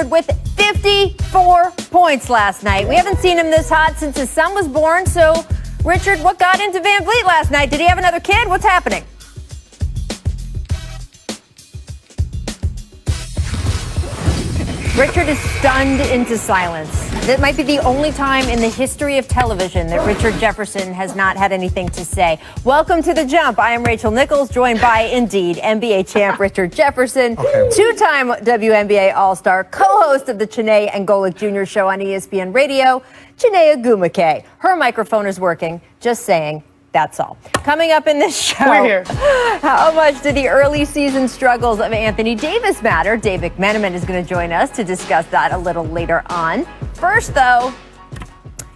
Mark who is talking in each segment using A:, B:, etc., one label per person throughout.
A: Horford with 54 points last night. We haven't seen him this hot since his son was born. So, Richard, what got into Van Vliet last night? Did he have another kid? What's happening? Richard is stunned into silence. That might be the only time in the history of television that Richard Jefferson has not had anything to say. Welcome to The Jump. I am Rachel Nichols, joined by, indeed, NBA champ Richard Jefferson, two-time WNBA All-Star, co-host of the Chiney and Golic Jr. show on ESPN Radio, Chiney Agumake. Her microphone is working, just saying. That's all. Coming up in this show,
B: we're here.
A: How much did the early season struggles of Anthony Davis matter? Dave McMenamin is going to join us to discuss that a little later on. First, though,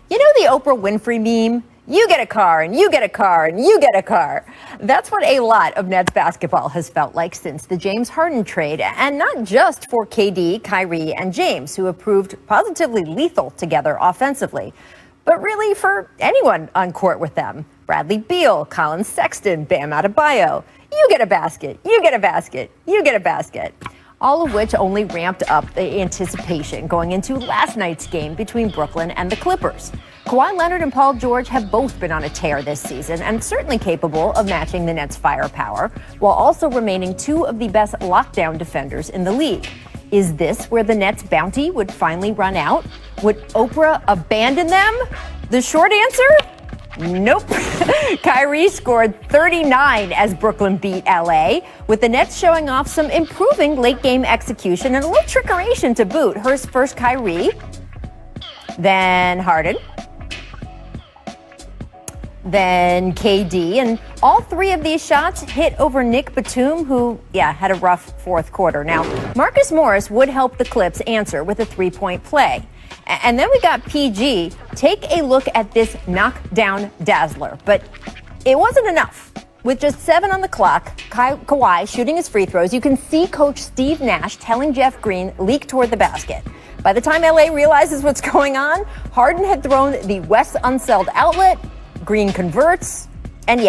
A: you know the Oprah Winfrey meme? You get a car, and you get a car, and you get a car. That's what a lot of Nets basketball has felt like since the James Harden trade. And not just for KD, Kyrie, and James, who have proved positively lethal together offensively, but really for anyone on court with them. Bradley Beal, Colin Sexton, Bam Adebayo. You get a basket, you get a basket, you get a basket. All of which only ramped up the anticipation going into last night's game between Brooklyn and the Clippers. Kawhi Leonard and Paul George have both been on a tear this season and certainly capable of matching the Nets' firepower, while also remaining two of the best lockdown defenders in the league. Is this where the Nets' bounty would finally run out? Would Oprah abandon them? The short answer? Nope. Kyrie scored 39 as Brooklyn beat LA, with the Nets showing off some improving late-game execution and a little trickeration to boot. First Kyrie, then Harden, then KD, and all three of these shots hit over Nick Batum, who, had a rough fourth quarter. Now, Marcus Morris would help the Clips answer with a three-point play. And then we got PG. Take a look at this knockdown dazzler. But it wasn't enough. With just 7 on the clock, Kawhi shooting his free throws, you can see Coach Steve Nash telling Jeff Green, leak toward the basket. By the time LA realizes what's going on, Harden had thrown the West Unseld outlet, Green converts, and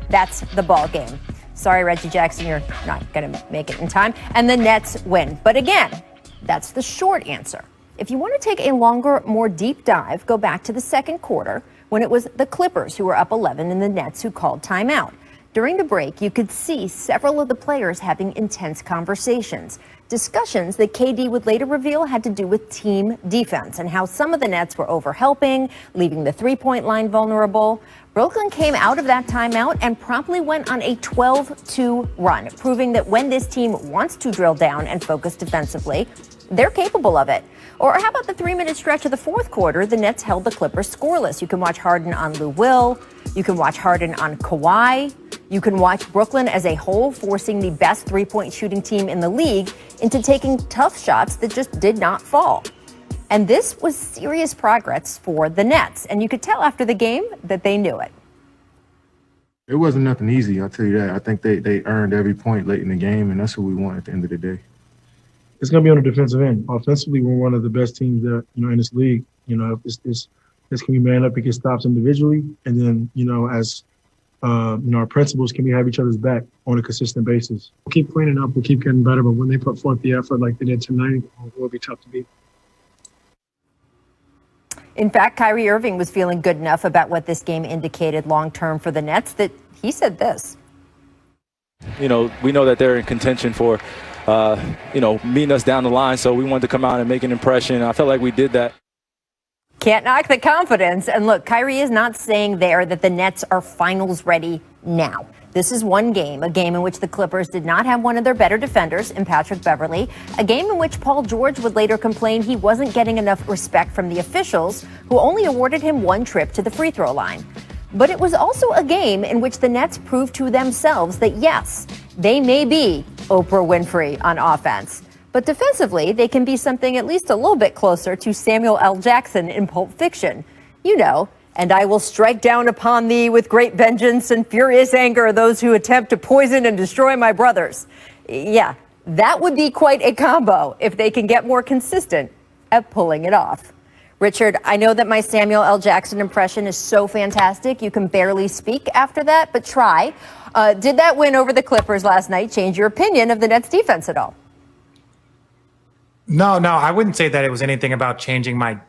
A: that's the ball game. Sorry, Reggie Jackson, you're not going to make it in time. And the Nets win. But again, that's the short answer. If you want to take a longer, more deep dive, go back to the second quarter when it was the Clippers who were up 11 and the Nets who called timeout. During the break, you could see several of the players having intense conversations. Discussions that KD would later reveal had to do with team defense and how some of the Nets were overhelping, leaving the three-point line vulnerable. Brooklyn came out of that timeout and promptly went on a 12-2 run, proving that when this team wants to drill down and focus defensively, they're capable of it. Or how about the 3-minute stretch of the fourth quarter? The Nets held the Clippers scoreless. You can watch Harden on Lou Will. You can watch Harden on Kawhi. You can watch Brooklyn as a whole forcing the best three-point shooting team in the league into taking tough shots that just did not fall. And this was serious progress for the Nets. And you could tell after the game that they knew it.
C: It wasn't nothing easy, I'll tell you that. I think they earned every point late in the game, and that's what we want at the end of the day.
D: It's going to be on the defensive end. Offensively, we're one of the best teams that, in this league. If this can be man up, it gets stops individually. And then, as our principals can have each other's back on a consistent basis. We'll keep cleaning up, we'll keep getting better, but when they put forth the effort like they did tonight, it will be tough to beat.
A: In fact, Kyrie Irving was feeling good enough about what this game indicated long-term for the Nets that he said this.
E: We know that they're in contention for meeting us down the line. So we wanted to come out and make an impression. I felt like we did that.
A: Can't knock the confidence. And look, Kyrie is not saying there that the Nets are finals ready now. This is one game, a game in which the Clippers did not have one of their better defenders in Patrick Beverley, a game in which Paul George would later complain he wasn't getting enough respect from the officials, who only awarded him one trip to the free throw line. But it was also a game in which the Nets proved to themselves that, yes, they may be Oprah Winfrey on offense, but defensively, they can be something at least a little bit closer to Samuel L. Jackson in Pulp Fiction. And I will strike down upon thee with great vengeance and furious anger those who attempt to poison and destroy my brothers. Yeah, that would be quite a combo if they can get more consistent at pulling it off. Richard, I know that my Samuel L. Jackson impression is so fantastic you can barely speak after that, but try. Did that win over the Clippers last night change your opinion of the Nets defense at all?
B: No, I wouldn't say that it was anything about changing my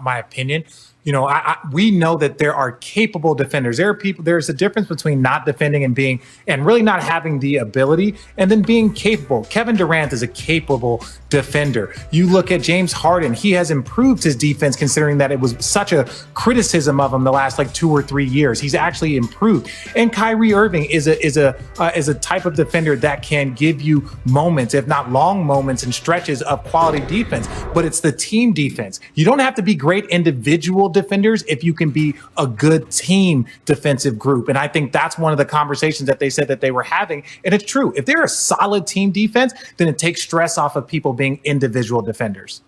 B: my opinion. You know, we know that there are capable defenders. There's a difference between not defending and really not having the ability and then being capable. Kevin Durant is a capable defender. You look at James Harden, he has improved his defense considering that it was such a criticism of him the last like 2 or 3 years. He's actually improved. And Kyrie Irving is a type of defender that can give you moments, if not long moments and stretches of quality defense, but it's the team defense. You don't have to be great individual defenders if you can be a good team defensive group. And I think that's one of the conversations that they said that they were having. And it's true. If they're a solid team defense, then it takes stress off of people being individual defenders.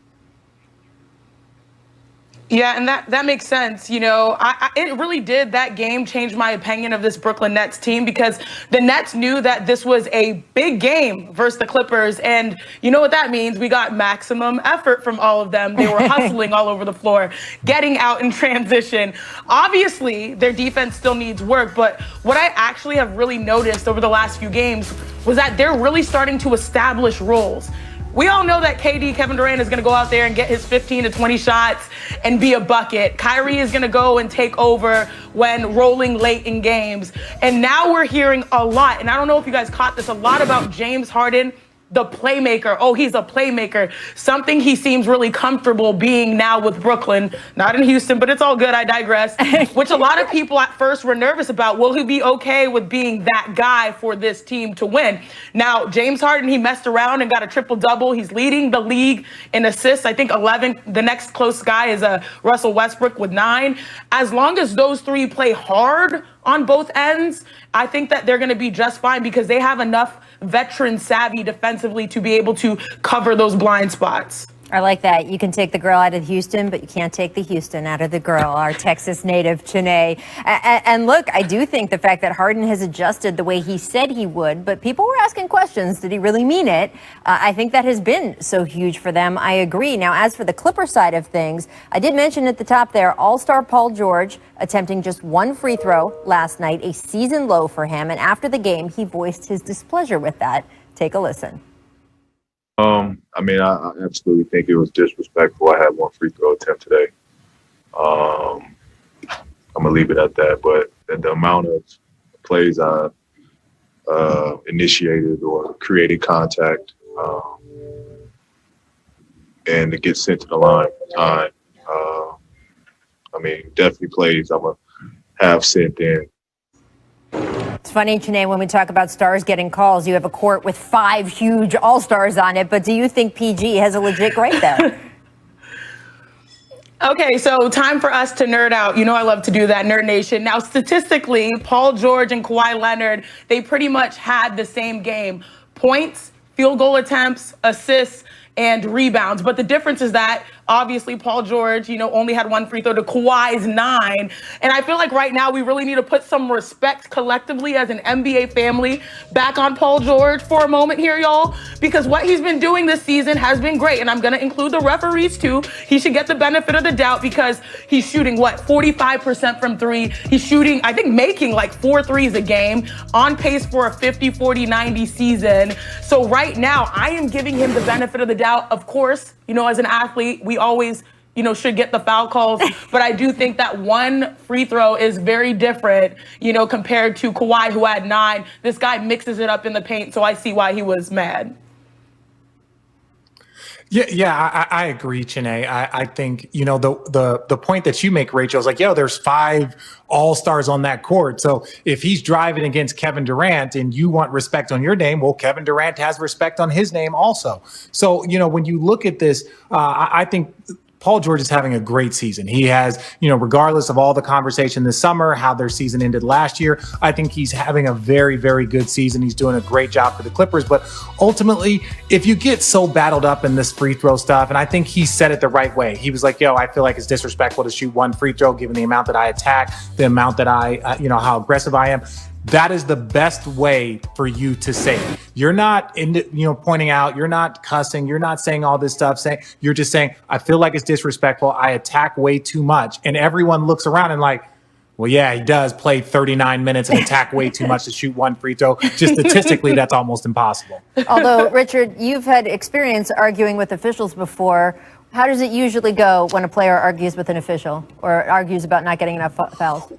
F: Yeah, and that makes sense. You know, it really did. That game changed my opinion of this Brooklyn Nets team because the Nets knew that this was a big game versus the Clippers. And you know what that means? We got maximum effort from all of them. They were hustling all over the floor, getting out in transition. Obviously, their defense still needs work. But what I actually have really noticed over the last few games was that they're really starting to establish roles. We all know that Kevin Durant, is going to go out there and get his 15 to 20 shots and be a bucket. Kyrie is going to go and take over when rolling late in games. And now we're hearing a lot, and I don't know if you guys caught this, a lot about James Harden, the playmaker. Oh, he's a playmaker. Something he seems really comfortable being now with Brooklyn. Not in Houston, but it's all good. I digress. Which a lot of people at first were nervous about. Will he be okay with being that guy for this team to win? Now, James Harden, he messed around and got a triple-double. He's leading the league in assists. I think 11. The next close guy is Russell Westbrook with 9. As long as those three play hard on both ends, I think that they're going to be just fine because they have enough veteran savvy defensively to be able to cover those blind spots.
A: I like that. You can take the girl out of Houston, but you can't take the Houston out of the girl, our Texas native, Chene. And look, I do think the fact that Harden has adjusted the way he said he would, but people were asking questions. Did he really mean it? I think that has been so huge for them. I agree. Now, as for the Clipper side of things, I did mention at the top there, All-Star Paul George attempting just 1 free throw last night, a season low for him. And after the game, he voiced his displeasure with that. Take a listen.
G: I mean, I absolutely think it was disrespectful. I had 1 free throw attempt today. I'm gonna leave it at that. But the amount of plays I initiated or created contact, and to get sent to the line time, I mean, definitely plays I'm gonna have sent in.
A: It's funny, Chene, when we talk about stars getting calls, you have a court with 5 huge all-stars on it, but do you think PG has a legit grade there?
F: Okay, so time for us to nerd out. You know I love to do that, Nerd Nation. Now, statistically, Paul George and Kawhi Leonard, they pretty much had the same game. Points, field goal attempts, assists, and rebounds. But the difference is that obviously Paul George, only had 1 free throw to Kawhi's 9. And I feel like right now we really need to put some respect collectively as an NBA family back on Paul George for a moment here, y'all, because what he's been doing this season has been great. And I'm going to include the referees too. He should get the benefit of the doubt because he's shooting 45% from 3. He's shooting, I think, making like 4 threes a game, on pace for a 50-40-90 season. So right now I am giving him the benefit of the doubt. Of course, as an athlete, we always, should get the foul calls. But I do think that 1 free throw is very different, compared to Kawhi, who had 9. This guy mixes it up in the paint, so I see why he was mad.
B: Yeah, I agree, Chene. I think, the point that you make, Rachel, is like, there's 5 all-stars on that court. So if he's driving against Kevin Durant and you want respect on your name, well, Kevin Durant has respect on his name also. So, when you look at this, I think Paul George is having a great season. He has, regardless of all the conversation this summer, how their season ended last year, I think he's having a very, very good season. He's doing a great job for the Clippers. But ultimately, if you get so battled up in this free throw stuff, and I think he said it the right way. He was like, I feel like it's disrespectful to shoot 1 free throw given the amount that I attack, the amount that I, how aggressive I am. That is the best way for you to say it. You're not pointing out, you're not cussing, you're not saying all this stuff, you're just saying, I feel like it's disrespectful. I attack way too much. And everyone looks around and like, Well, yeah, he does play 39 minutes and attack way too much to shoot one free throw. Just statistically, that's almost impossible.
A: Although, Richard, you've had experience arguing with officials before. How does it usually go when a player argues with an official or argues about not getting enough fouls?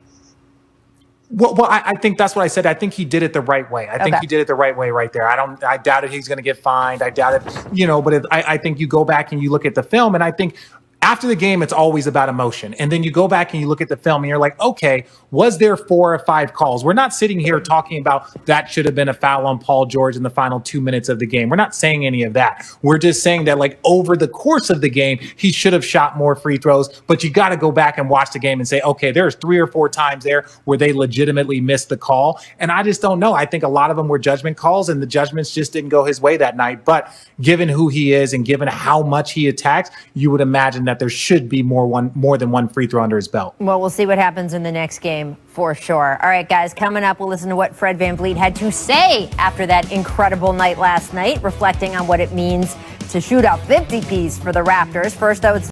B: Well, I think that's what I said. I think he did it the right way. I think he did it the right way right there. I doubted he's going to get fined. I doubted, but I think you go back and you look at the film, and I think after the game, it's always about emotion. And then you go back and you look at the film and you're like, okay, was there 4 or 5 calls? We're not sitting here talking about that should have been a foul on Paul George in the final 2 minutes of the game. We're not saying any of that. We're just saying that, like, over the course of the game, he should have shot more free throws. But you got to go back and watch the game and say, okay, there's 3 or 4 times there where they legitimately missed the call. And I just don't know. I think a lot of them were judgment calls, and the judgments just didn't go his way that night. But given who he is and given how much he attacks, you would imagine that there should be more than one free throw under his belt.
A: Well, we'll see what happens in the next game for sure. All right, guys, coming up, we'll listen to what Fred VanVleet had to say after that incredible night last night, reflecting on what it means to shoot a 50-piece for the Raptors. First, I would